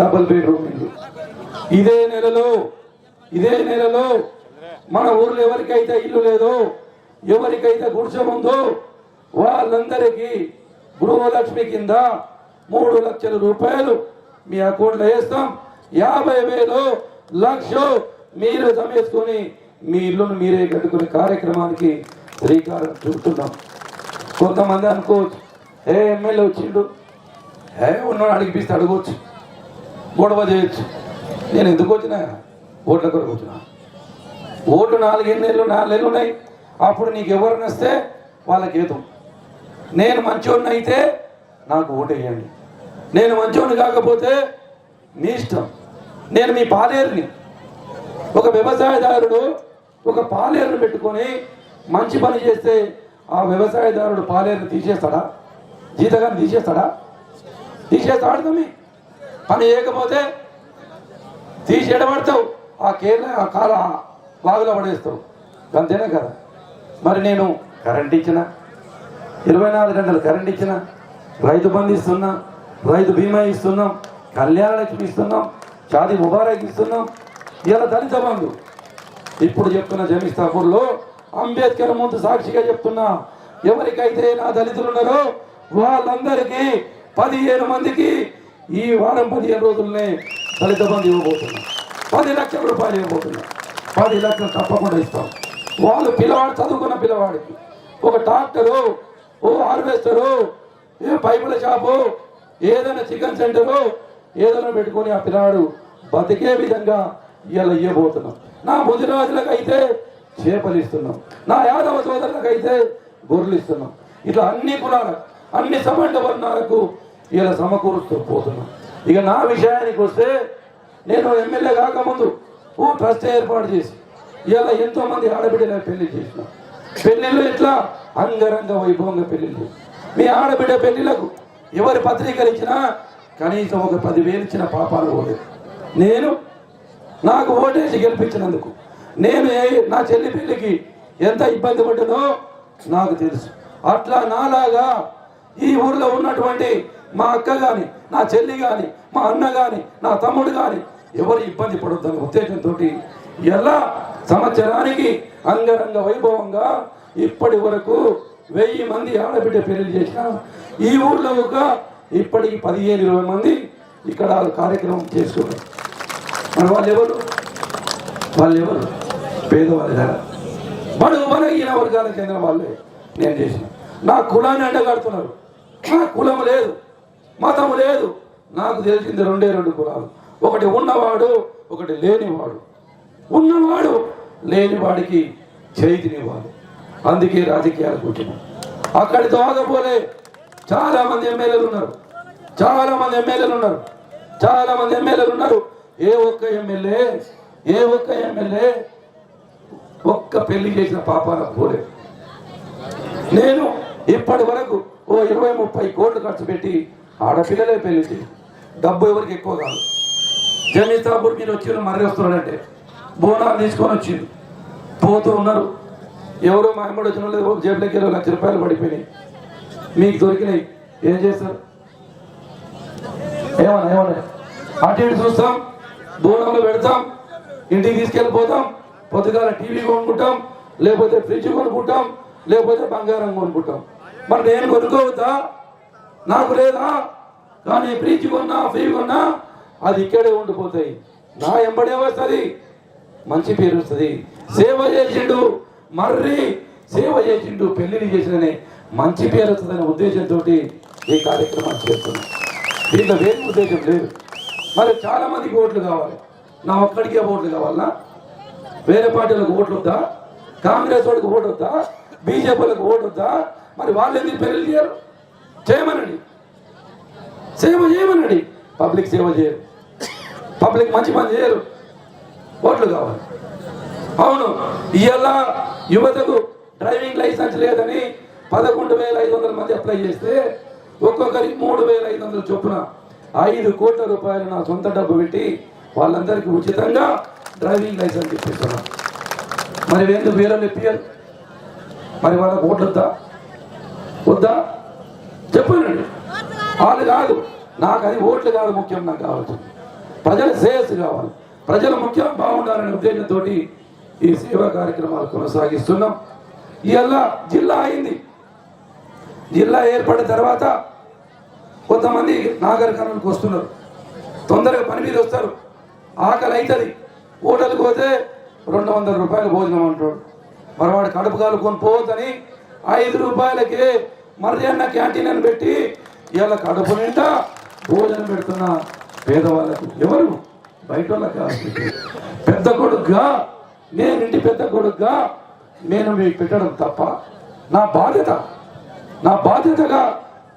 Double bedroom ఇల్లు. ఇదే నెలలో మన ఊర్లో ఎవరికైతే ఇల్లు లేదో, ఎవరికైతే గుడిసె ఉందో వాళ్ళందరికీ గృహలక్ష్మి కింద 3 లక్షల రూపాయలు మీ అకౌంట్లో వేస్తాం. 50,000 లక్ష మీరు జమేసుకొని మీ ఇల్లును మీరే కట్టుకునే కార్యక్రమానికి శ్రీకారం చుడుతున్నాం. కొంతమంది అనుకోవచ్చు, ఎమ్మెల్యే వచ్చిండు, ఉన్నాడు అడిగిపిస్తే అడగవచ్చు, గొడవ చేయొచ్చు. నేను ఎందుకు వచ్చినా? ఓట్ల కొరకు వచ్చిన. ఓట్లు 4 నెలలు ఉన్నాయి. అప్పుడు నీకు ఎవరు నస్తే వాళ్ళకి ఏతం. నేను మంచోడిని అయితే నాకు ఓటు వేయండి, నేను మంచోడిని కాకపోతే మీ ఇష్టం. నేను మీ పాలేరుని. ఒక వ్యవసాయదారుడు ఒక పాలేరుని పెట్టుకొని మంచి పని చేస్తే ఆ వ్యవసాయదారుడు పాలేరుని తీసేస్తాడా? జీతగాన్ని తీసేస్తాడా? తీసేస్తాడు. పని చేయకపోతే తీసేయడబడతావు, ఆ కాల బాగులో పడేస్తావు. అంతేనే కదా. మరి నేను కరెంట్ ఇచ్చిన, 24 గంటలు కరెంట్ ఇచ్చిన, రైతు బంధు ఇస్తున్నా, రైతు బీమా ఇస్తున్నాం, కళ్యాణ లక్ష్మి ఇస్తున్నాం, షాదీ ముబారక్ ఇస్తున్నాం, ఇలా దళిత బంధు. ఇప్పుడు చెప్తున్న జమీస్తాపూర్లో అంబేద్కర్ ముందు సాక్షిగా చెప్తున్నా, ఎవరికైతే నా దళితులు ఉన్నారో వాళ్ళందరికీ 15 మందికి ఈ వారం 15 రోజుల్నే దళిత బంధు ఇవ్వబోతున్నా. 10 లక్షల రూపాయలు ఇవ్వబోతున్నా. 10 లక్షలు తప్పకుండా ఇస్తాం. వాళ్ళు పిల్లవాడు చదువుకున్న పిల్లవాడికి ఒక ట్రాక్టరు, ఓ హార్వెస్టరు, ఏ పైపుల షాపు, ఏదైనా చికెన్ సెంటరు ఏదైనా పెట్టుకొని ఆ పిల్లవాడు బతికే విధంగా ఇలా ఇవ్వబోతున్నాం. నా ముదిరాజులకు అయితే చేపలు ఇస్తున్నాం, నా యాదవ సోదరులకు అయితే గొర్రెలు ఇస్తున్నాం. ఇట్లా అన్ని కులాలకు, అన్ని సమాన వర్ణాలకు ఇలా సమకూరుస్తూ పోతున్నాం. ఇక నా విషయానికి వస్తే, నేను ఎమ్మెల్యే కాకముందు ఓ ట్రస్ట్ ఏర్పాటు చేసి ఇలా ఎంతో మంది ఆడబిడ్డల పెళ్లి చేసిన. పెళ్లిళ్ళు ఇట్లా అంగరంగ వైభవంగా పెళ్లిళ్ళు. మీ ఆడబిడ్డ పెళ్లిలకు ఎవరి పత్రికలు ఇచ్చినా కనీసం ఒక 10,000 ఇచ్చిన పాపాలు పోలేదు. నేను నాకు ఓటేసి గెలిపించినందుకు నేను నా చెల్లి పెళ్లికి ఎంత ఇబ్బంది పడ్డానో నాకు తెలుసు. అట్లా నాలాగా ఈ ఊర్లో ఉన్నటువంటి మా అక్క కానీ, నా చెల్లి కానీ, మా అన్న కానీ, నా తమ్ముడు కానీ ఎవరు ఇబ్బంది పడొద్దన్న ఉద్దేశంతో ఎలా సంవత్సరానికి అంగరంగ వైభవంగా ఇప్పటి వరకు 1000 మంది ఆడబిడ్డ పెళ్లి చేసిన ఈ ఊర్లో ఇప్పటికి 15-20 మంది ఇక్కడ కార్యక్రమం చేసుకున్నారు. మరి వాళ్ళు ఎవరు? పేదవాళ్ళు కదా, బలహీన వర్గాలకు చెందిన వాళ్ళే నేను చేసిన. నా కులాన్ని అండగడుతున్నారు. నా కులం లేదు, మతం లేదు. నాకు తెలిసింది 2 కులాలు. ఒకటి ఉన్నవాడు, ఒకటి లేనివాడు. ఉన్నవాడు లేనివాడికి చేతినివ్వాలి. అందుకే రాజకీయాలకు వచ్చినాం. అక్కడితో ఆగపోలే. చాలా మంది ఎమ్మెల్యేలు ఉన్నారు. ఏ ఒక్క ఎమ్మెల్యే ఒక్క పెళ్లి చేసిన పాపాల పోలే. నేను ఇప్పటి వరకు ఓ 20-30 కోట్లు ఖర్చు పెట్టి ఆడపిల్లలే పెళ్లి చేసి, డబ్బు ఎవరికి ఎక్కువ కాదు. జమీస్తాపూర్ మీరు వచ్చి మర్రి వస్తున్నాడంటే బోనాలు తీసుకొని వచ్చిండు, పోతూ ఉన్నారు. ఎవరో మా అమ్మడు వచ్చిన వాళ్ళు జేబులోకి 20 లక్షల రూపాయలు పడిపోయినాయి. మీకు దొరికినాయి, ఏం చేస్తారు? ఏమన్నా అటు ఇటు చూస్తాం, బోనంలో పెడతాం, ఇంటికి తీసుకెళ్ళిపోతాం. పొద్దుగాల టీవీ కొనుక్కుంటాం, లేకపోతే ఫ్రిడ్జ్ కొనుక్కుంటాం, లేకపోతే బంగారం కొనుక్కుంటాం. మరి నేను కొనుక్కోవద్దా? నాకు లేదా? కానీ ఫ్రిడ్జ్ కొన్నా, ఫ్రీ కొన్నా అది ఇక్కడే ఉండిపోతాయి. నా ఎంబడే వస్తుంది, మంచి పేరు వస్తుంది. సేవ చేసిండు, పెళ్లిని చేసిననే మంచి పేరు వస్తుందనే ఉద్దేశంతో ఈ కార్యక్రమాన్ని చేస్తున్నాం. దీంట్లో వేరే ఉద్దేశం లేదు. మరి చాలా మందికి ఓట్లు కావాలి. నా ఒక్కడికే ఓట్లు కావాలన్నా? వేరే పార్టీలకు ఓట్లు వద్దా? కాంగ్రెస్ వాడికి ఓటు వద్దా? బీజేపీలకు ఓటు వద్దా? మరి వాళ్ళు ఎందుకు పెళ్లి చేయరు? చేయమనండి, సేవ చేయమనండి. పబ్లిక్ సేవ చేయరు, పబ్లిక్ మంచి పని చేయరు. ఓట్లు కావాలి. అవును, ఇవాళ యువతకు డ్రైవింగ్ లైసెన్స్ లేదని 11,500 మంది అప్లై చేస్తే ఒక్కొక్కరికి 3,500 చొప్పున 5 కోట్ల రూపాయలు నా సొంత డబ్బు పెట్టి వాళ్ళందరికీ ఉచితంగా డ్రైవింగ్ లైసెన్స్ ఇప్పిస్తున్నాం. మరి ఎందుకు వేరే ఇప్పించారు? మరి వాళ్ళకు ఓట్లు వద్దా? చెప్పండి. వాళ్ళు కాదు, నాకు అది ఓట్లు కాదు ముఖ్యం, నాకు కావాల్సింది ప్రజల శ్రేయస్సు కావాలి, ప్రజల ముఖ్యం బాగుండాలనే ఉద్దేశంతో ఈ సేవా కార్యక్రమాలు కొనసాగిస్తున్నాం. ఇవాళ జిల్లా అయింది. జిల్లా ఏర్పడిన తర్వాత కొంతమంది నాగర్ కర్నూలుకి వస్తున్నారు, తొందరగా పని మీద వస్తారు, ఆకలి అవుతుంది. హోటల్కి పోతే 200 రూపాయలు భోజనం అంటాడు. మరి వాడు కడుపు కాలుకొని పోవద్దని 5 రూపాయలకే మర్యాద క్యాంటీన్ అని పెట్టి ఇవాళ కడుపు నిండా భోజనం పెడుతున్న పేదవాళ్ళకు ఎవరు బయట వాళ్ళకి పెద్ద కొడుకుగా నేను ఇంటి పెద్ద కొడుకుగా నేను మీకు పెట్టడం తప్ప నా బాధ్యతగా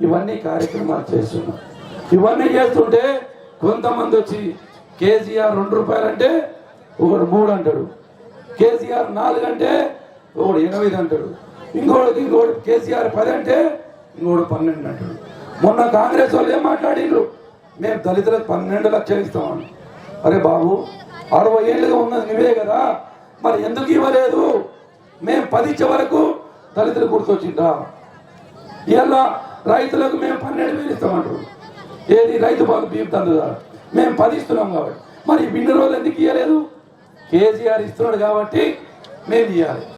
ఇవన్నీ కార్యక్రమాలు చేస్తున్నా. ఇవన్నీ చేస్తుంటే కొంతమంది వచ్చి కేసీఆర్ 2 రూపాయలు అంటే ఒకడు 3 అంటాడు, కేసీఆర్ 4 అంటే ఒకడు 8 అంటాడు, ఇంకోటి కేసీఆర్ 10 అంటే ఇంకోటి 12 అంటాడు. మొన్న కాంగ్రెస్ వాళ్ళు ఏం మాట్లాడిండ్రు, మేము దళితులకు 12 లక్షలు ఇస్తామని. అరే బాబు 60 ఏళ్ళుగా ఉన్నది నువ్వే కదా, మరి ఎందుకు ఇవ్వలేదు? మేము 10 ఇచ్చే వరకు దళితులు గుర్తొచ్చిందా? ఇలా రైతులకు మేము 12,000 ఇస్తామంటారు. ఏది రైతు బాగు బీప్ తందుగా మేము 10 ఇస్తున్నాం కాబట్టి మరి ఇన్ని రోజులు ఎందుకు ఇవ్వలేదు? కేసీఆర్ ఇస్తున్నాడు కాబట్టి మేము ఇవ్వాలి.